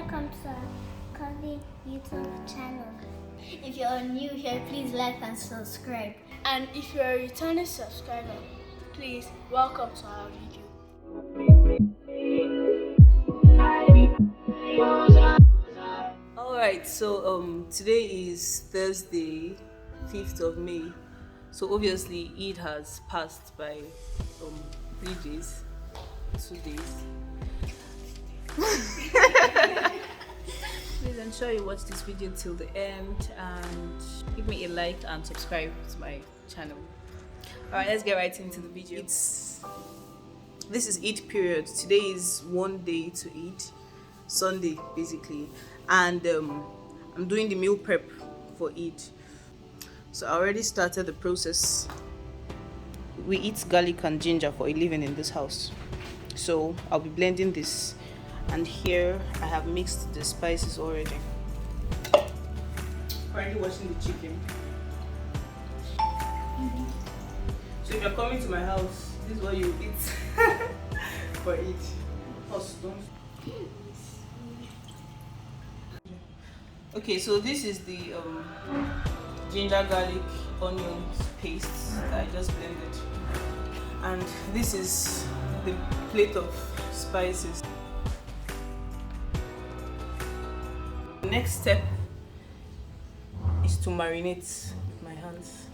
welcome to Coffee YouTube channel. If you're new here, please like and subscribe. And if you're a returning subscriber, please welcome to our video. Alright, so today is Thursday, 5th of May. So obviously Eid has passed by 3 days, 2 days. Please ensure you watch this video till the end and give me a like and subscribe to my channel. Alright, let's get right into the video. This is Eid period. Today is one day to Eid, Sunday basically, and I'm doing the meal prep for Eid. So I already started the process. We eat garlic and ginger for a living in this house, so I'll be blending this, and here I have mixed the spices already. Currently washing the chicken. So if you're coming to my house, this is what you eat for Eid. Okay, so this is the ginger, garlic, onions paste that I just blended, and this is the plate of spices. The next step is to marinate my hands.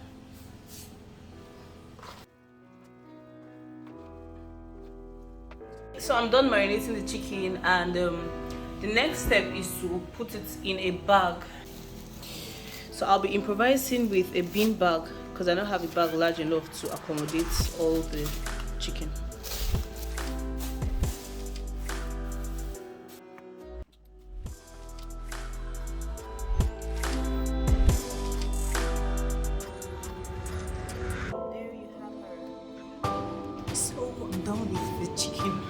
So I'm done marinating the chicken, and the next step is to put it in a bag. So I'll be improvising with a bean bag because I don't have a bag large enough to accommodate all the chicken. There you have her. So I'm done with the chicken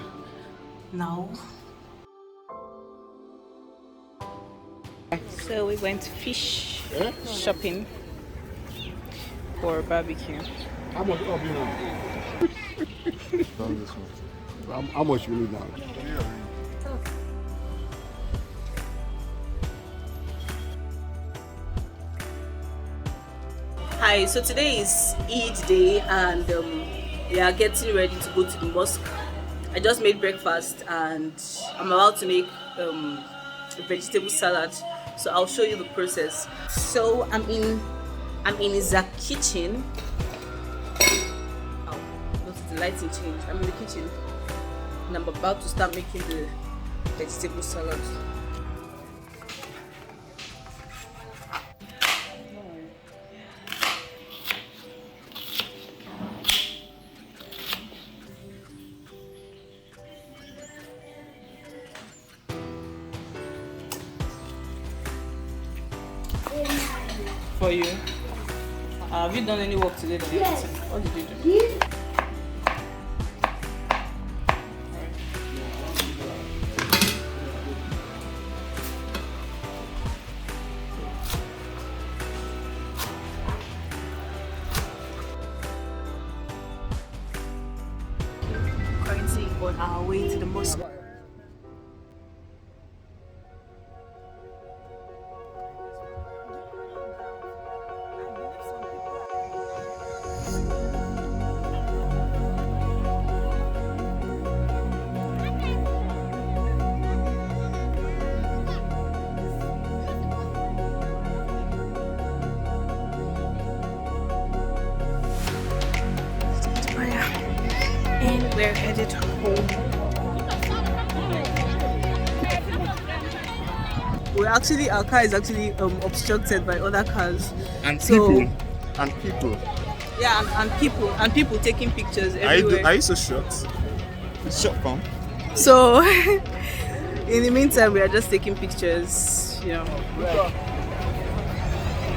now. So we went fish shopping for barbecue. How much up you now? How much you need now? Hi, so today is Eid day, and we are getting ready to go to the mosque. I just made breakfast and I'm about to make a vegetable salad. So I'll show you the process. So I'm in Isaac's kitchen. Oh, notice the lighting change. I'm in the kitchen and I'm about to start making the vegetable salad. For you. Have you done any work today? Yes. What did you do? Currently on our way to the mosque. And we're headed home. Our car is actually obstructed by other cars. And So- people. And people. Yeah, and people taking pictures everywhere. Are you so short? It's short form. So in the meantime, we are just taking pictures, you know.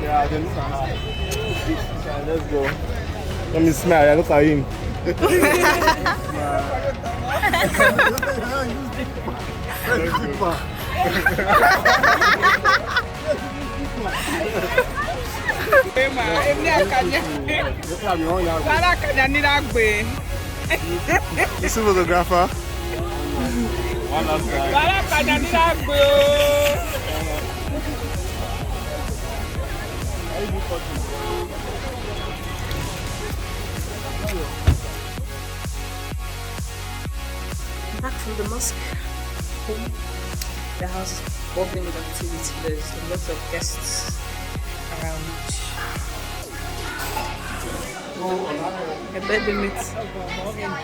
Yeah, then let's go. Let me smile. Look at him. You see photographer? One last time. Back from the mosque home. The house is bubbling with activity. There's a lot of guests around. A birthday meet.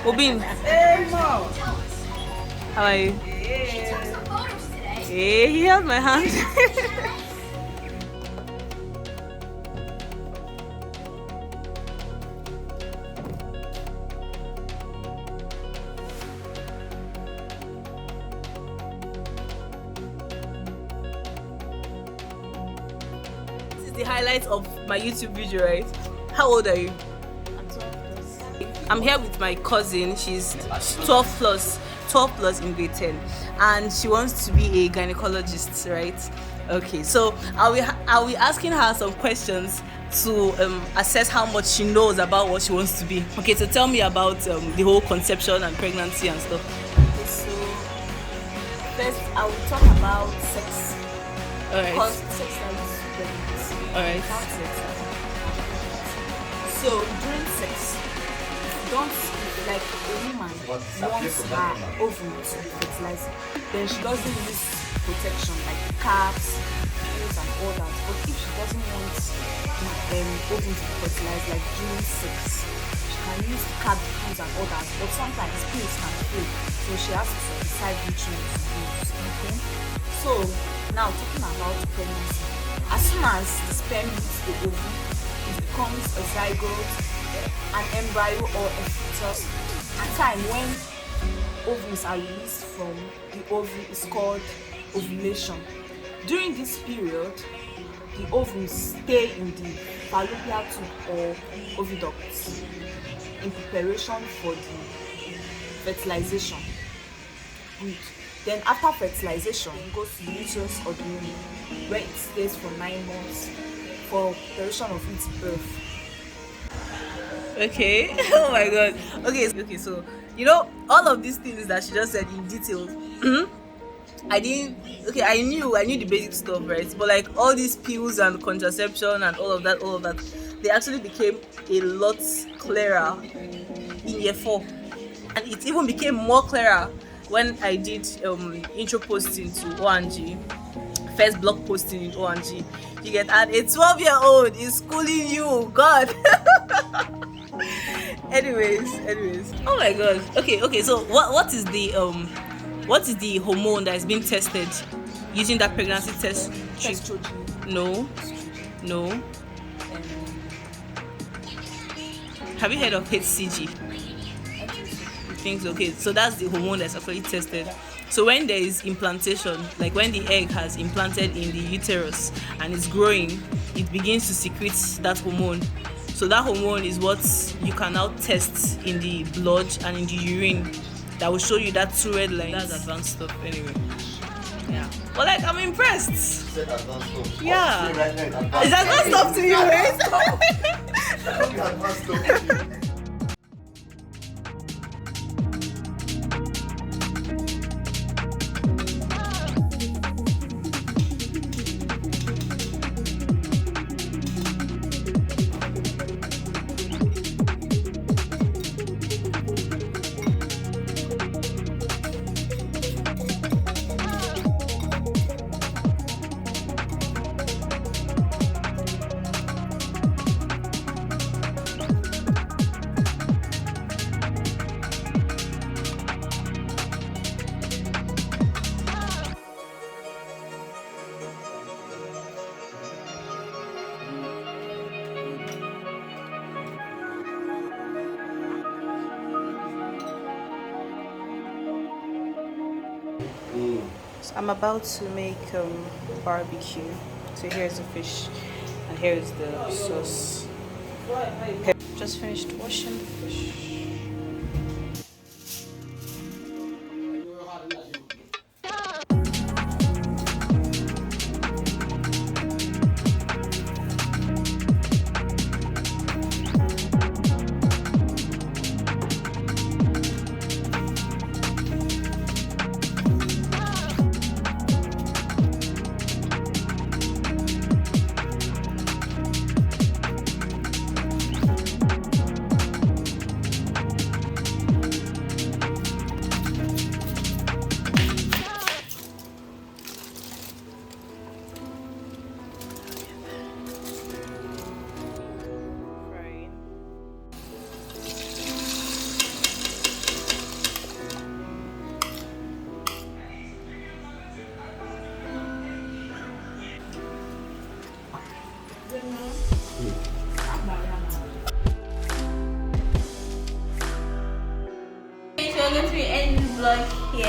Obin, how are you? Hey, he held my hand. This is the highlight of my YouTube video, right? How old are you? I'm here with my cousin. She's 12 plus in grade 10, and she wants to be a gynecologist, right? Okay, so I'll be asking her some questions to assess how much she knows about what she wants to be. Okay, so tell me about the whole conception and pregnancy and stuff. Okay, so first I will talk about sex. Alright. Because sex is pregnancy. Alright. Without sex. So during sex, don't like a woman wants her ovum to be fertilized, then she doesn't use protection like caps, pills and all that. But if she doesn't want ovum to be fertilized like during sex, she can use cap, pills and all that. But sometimes pills can fail, so she has to decide which one to use. Okay. So now talking about pregnancy, as soon as the sperm hits the ovum, it becomes a zygote, an embryo or a fetus. A time when ovaries are released from the ovary is called ovulation. During this period, the ovaries stay in the fallopian tube or oviduct in preparation for the fertilization. Good. Then after fertilization, it goes to the uterus or the womb, where it stays for 9 months for preparation of its birth. Okay. Oh my god. Okay, so you know all of these things that she just said in detail. I knew the basic stuff, right? But like all these pills and contraception and all of that, they actually became a lot clearer in year 4. And it even became more clearer when I did intro posting to ONG, first blog posting in ONG. You get, and a 12-year-old is schooling you, God. anyways, oh my god. Okay, so what is the hormone that is being tested using that pregnancy test? Estrogen. No. Have you heard of HCG? Things. Okay, so that's the hormone that's actually tested. So when there is implantation, like when the egg has implanted in the uterus and it's growing, it begins to secrete that hormone. So that hormone is what you can now test in the blood and in the urine that will show you that 2 red lines. That's advanced stuff anyway. Yeah. But like, I'm impressed. Yeah. Is that advanced stuff to you, right? So I'm about to make barbecue. So here's the fish and here's the sauce. Just finished washing the fish.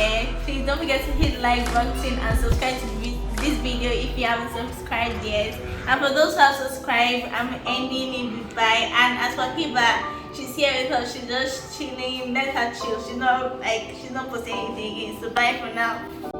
here, please don't forget to hit the like button and subscribe to this video if you haven't subscribed yet. And for those who have subscribed, I'm ending in goodbye. And as for Hiba, she's here with us. She's just chilling. Let her chill. She's not posting anything again. So bye for now.